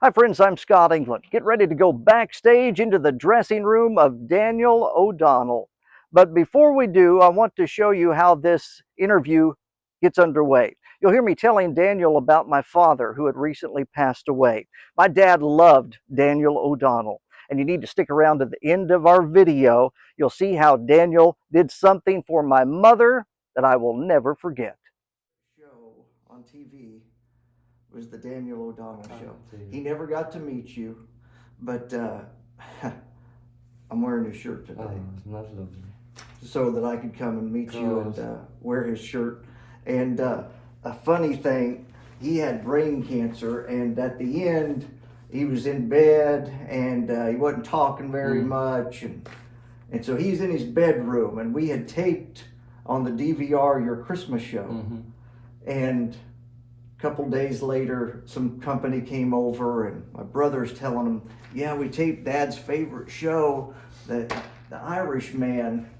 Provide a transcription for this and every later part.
Hi friends, I'm Scott England. Get ready to go backstage into the dressing room of Daniel O'Donnell. But before we do, I want to show you how this interview gets underway. You'll hear me telling Daniel about my father who had recently passed away. My dad loved Daniel O'Donnell, and you need to stick around to the end of our video. You'll see how Daniel did something for my mother that I will never forget. Show on TV was the Daniel O'Donnell show. He never got to meet you, but I'm wearing his shirt today. Oh, isn't that lovely? So that I could come and meet you and wear his shirt. And a funny thing, he had brain cancer, and at the end, he was in bed, and he wasn't talking very much, and so he's in his bedroom, and we had taped on the DVR your Christmas show, and couple days later, some company came over, and my brother's telling them, yeah, we taped Dad's favorite show, the Irishman.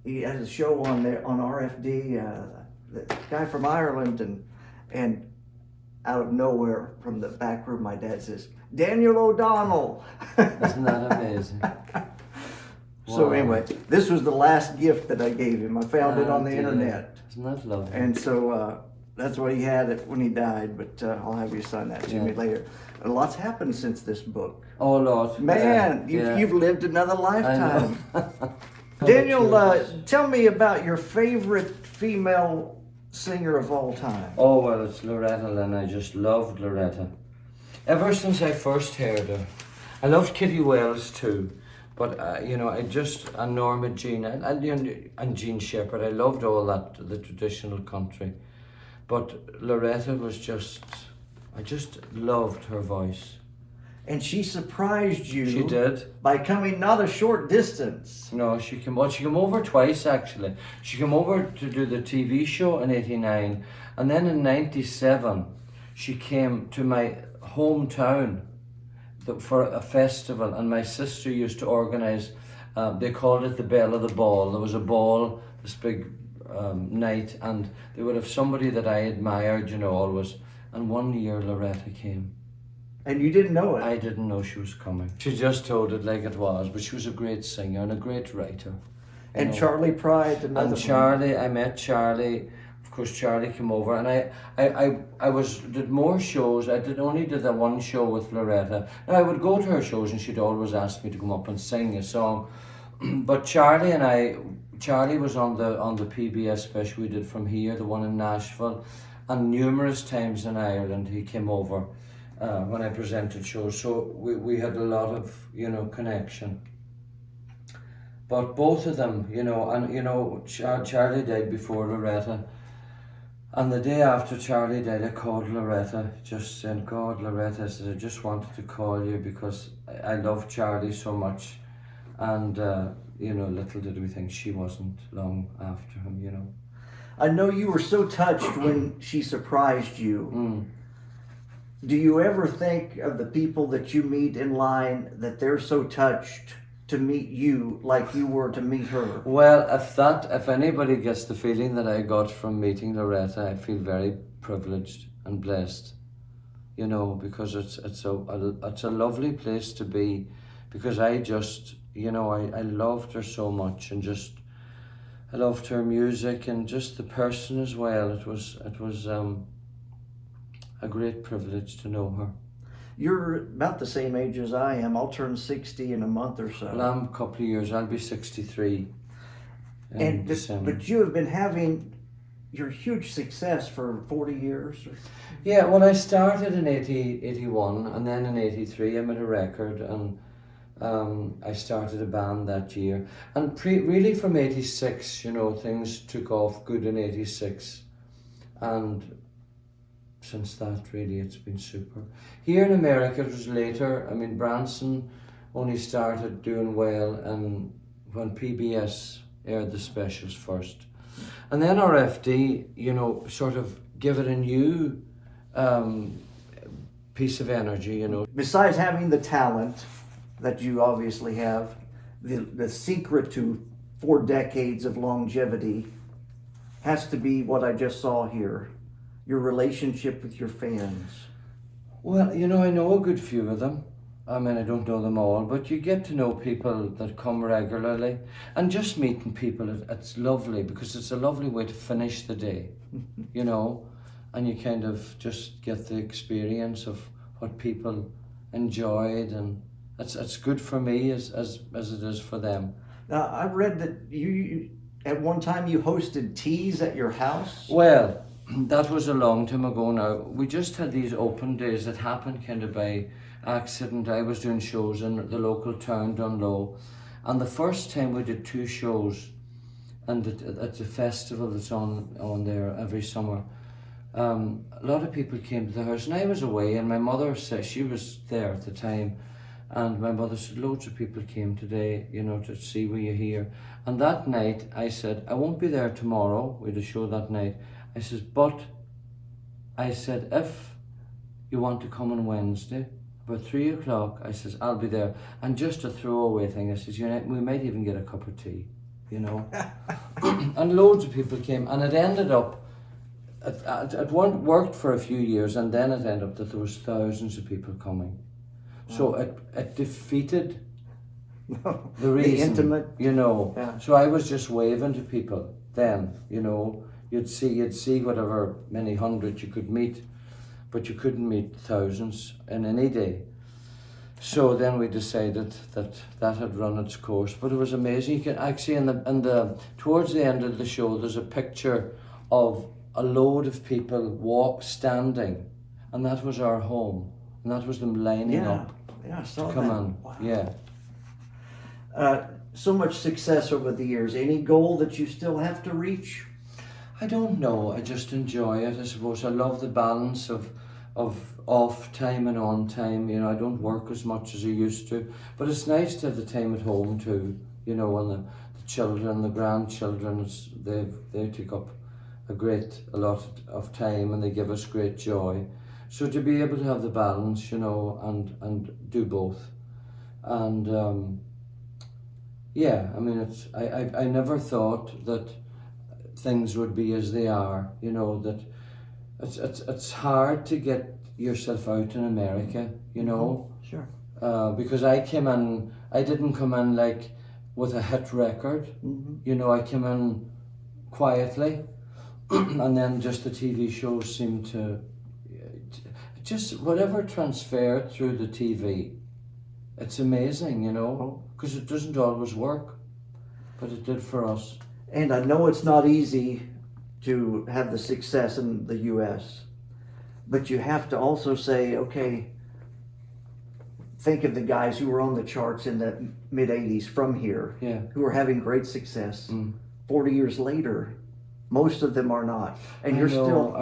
He has a show on there on RFD, the guy from Ireland, and out of nowhere from the back room, my dad says, Daniel O'Donnell. Isn't that amazing? So anyway, this was the last gift that I gave him. I found it on the internet. Isn't that lovely? And so that's what he had when he died, but I'll have you sign that to me later. And lots happened since this book. Oh, Lord. Man, you've lived another lifetime. Daniel, tell me about your favorite female singer of all time. Oh, well, it's Loretta Lynn. I just loved Loretta. Ever since I first heard her. I loved Kitty Wells too. But, and Norma Jean, and Jean Shepherd. I loved all that, the traditional country. But Loretta was I just loved her voice. And she surprised you. She did. By coming not a short distance. No, she came over twice actually. She came over to do the TV show in '89, and then in '97, she came to my hometown for a festival, and my sister used to organize, they called it the Belle of the Ball. There was a ball, this big night, and they would have somebody that I admired, always. And one year Loretta came. And you didn't know it? I didn't know she was coming. She just told it like it was, but she was a great singer and a great writer. And Charley Pride, another one. Charley, I met Charley. Of course, Charley came over, and I did more shows. I only did the one show with Loretta. Now, I would go to her shows, and she'd always ask me to come up and sing a song. But Charley was on the PBS special we did from here, the one in Nashville, and numerous times in Ireland he came over when I presented shows. So we had a lot of connection. But both of them, Charley died before Loretta. And the day after Charley died, I called Loretta, just saying, God, Loretta, I said, I just wanted to call you because I love Charley so much. And, little did we think she wasn't long after him, I know you were so touched when she surprised you. Do you ever think of the people that you meet in line that they're so touched to meet you like you were to meet her? Well, if anybody gets the feeling that I got from meeting Loretta, I feel very privileged and blessed, because it's a lovely place to be, because I just, I loved her so much, and I loved her music and just the person as well. It was a great privilege to know her. You're about the same age as I am. I'll turn 60 in a month or so. Well, I'm a couple of years. I'll be 63 in December. But you have been having your huge success for 40 years? Yeah, well, I started in 81, and then in 83 I made a record, and I started a band that year. And really from 86, things took off good in 86. And since that, really, it's been super. Here in America, it was later. I mean, Branson only started doing well and when PBS aired the specials first. And then RFD, sort of give it a new piece of energy, Besides having the talent that you obviously have, the secret to 4 decades of longevity has to be what I just saw here. Your relationship with your fans. Well, you know, I know a good few of them. I mean, I don't know them all, but you get to know people that come regularly. And just meeting people, it's lovely because it's a lovely way to finish the day, you know, and you kind of just get the experience of what people enjoyed, and it's good for me as it is for them. Now, I've read that you at one time you hosted teas at your house. Well, that was a long time ago now. We just had these open days that happened kind of by accident. I was doing shows in the local town, Dunlow, and the first time we did 2 shows, and at the festival that's on there every summer, a lot of people came to the house, and I was away, and my mother said, she was there at the time, and my mother said, loads of people came today, you know, to see were you here. And that night I said, I won't be there tomorrow, we had a show that night. I says, but I said, if you want to come on Wednesday, about 3 o'clock, I says, I'll be there. And just a throwaway thing, I says, you know, we might even get a cup of tea, you know. And loads of people came, and it ended up, it worked for a few years, and then it ended up that there was thousands of people coming. So it defeated the reason, the intimate, you know. Yeah. So I was just waving to people then, you know. You'd see whatever many hundred you could meet, but you couldn't meet thousands in any day. So then we decided that had run its course. But it was amazing. You can actually in the towards the end of the show, there's a picture of a load of people standing, and that was our home, and that was them lining up. Yeah, I saw to come that. in. Wow. Yeah. So much success over the years. Any goal that you still have to reach? I don't know. I just enjoy it. I suppose I love the balance of off time and on time. You know, I don't work as much as I used to, but it's nice to have the time at home too. You know, and the children, the grandchildren, they take up a lot of time, and they give us great joy. So to be able to have the balance, you know, and do both, and yeah, I mean, I never thought that things would be as they are, you know, that it's hard to get yourself out in America, you know. Sure. Because I didn't come in like with a hit record, you know, I came in quietly, and then just the TV shows seemed to, just whatever transferred through the TV, it's amazing, you know, because it doesn't always work, but it did for us. And I know it's not easy to have the success in the U.S., but you have to also say, okay, think of the guys who were on the charts in the mid-'80s from here, who are having great success. 40 years later, most of them are not, and you're still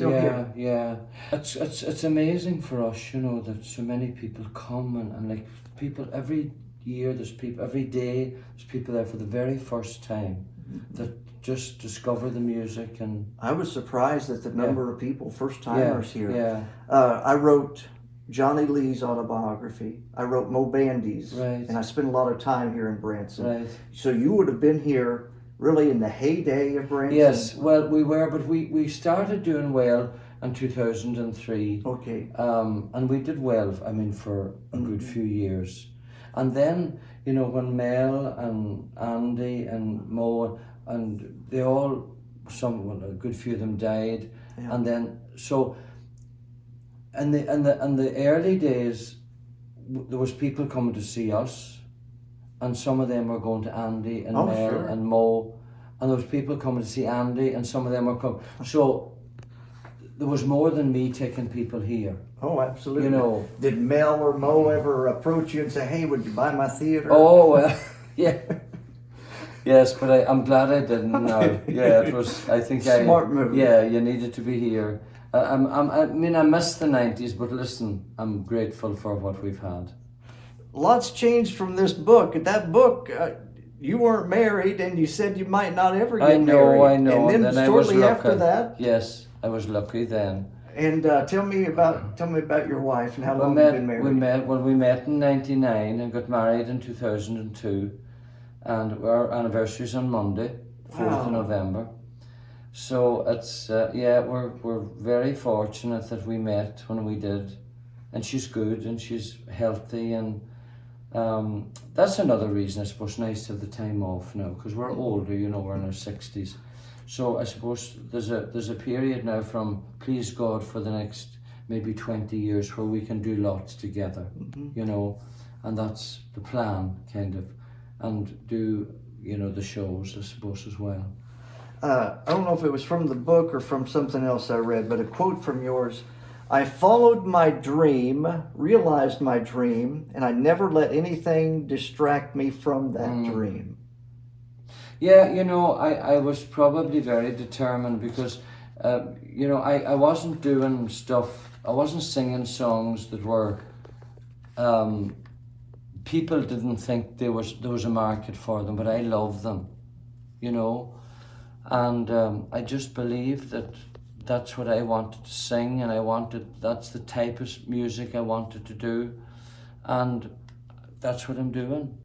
here. Yeah. It's amazing for us, you know, that so many people come and like people every year. There's people every day. There's people there for the very first time that just discover the music. And I was surprised at the number of people, first timers here. Yeah. I wrote Johnny Lee's autobiography. I wrote Mo Bandy's, and I spent a lot of time here in Branson. Right. So you would have been here really in the heyday of Branson? Yes, well, we were, but we started doing well in 2003. Okay. And we did well, I mean, for a good few years. And then, you know, when Mel and Andy and Mo, and they all, a good few of them died. Yeah. And then, so, in the early days, there was people coming to see us, and some of them were going to Andy and Mel and Mo, and there was people coming to see Andy, and some of them were coming. So there was more than me taking people here. Oh, absolutely. You know, did Mel or Mo ever approach you and say, "Hey, would you buy my theater?" Oh, well, yeah. Yes, but I'm glad I didn't now. Yeah, it was, I think smart move. Yeah, you needed to be here. I mean, I miss the 90s, but listen, I'm grateful for what we've had. Lots changed from this book. That book, you weren't married, and you said you might not ever get married. I know. And then shortly after that, yes, I was lucky then. And tell me about your wife and how long you've been married. We met in '99 and got married in 2002, and our anniversary's on Monday, 4th of November. So it's we're very fortunate that we met when we did, and she's good and she's healthy, and that's another reason I suppose nice to have the time off now, because we're older, you know, we're in our 60s. So I suppose there's a period now from, please God, for the next maybe 20 years where we can do lots together, you know, and that's the plan, kind of, and do, you know, the shows, I suppose, as well. I don't know if it was from the book or from something else I read, but a quote from yours: "I followed my dream, realized my dream, and I never let anything distract me from that dream." Yeah, you know, I was probably very determined because, you know, I wasn't doing stuff, I wasn't singing songs that were, people didn't think there was a market for them, but I love them, you know. And I just believed that that's what I wanted to sing, and that's the type of music I wanted to do, and that's what I'm doing.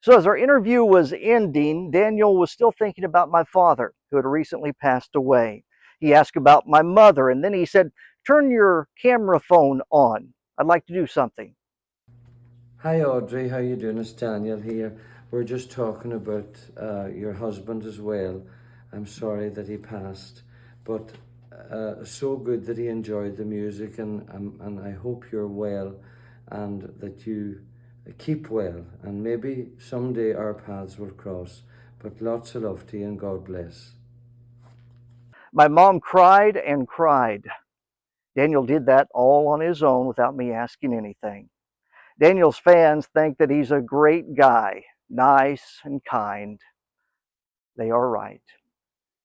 So as our interview was ending, Daniel was still thinking about my father, who had recently passed away. He asked about my mother, and then he said, "Turn your camera phone on. I'd like to do something." Hi Audrey, how you doing? It's Daniel here. We're just talking about your husband as well. I'm sorry that he passed, but so good that he enjoyed the music, and I hope you're well and that you keep well, and maybe someday our paths will cross. But lots of love to you, and God bless. My mom cried and cried. Daniel did that all on his own without me asking anything. Daniel's fans think that he's a great guy, nice and kind. They are right.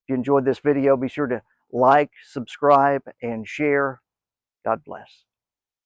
If you enjoyed this video, be sure to like, subscribe, and share. God bless.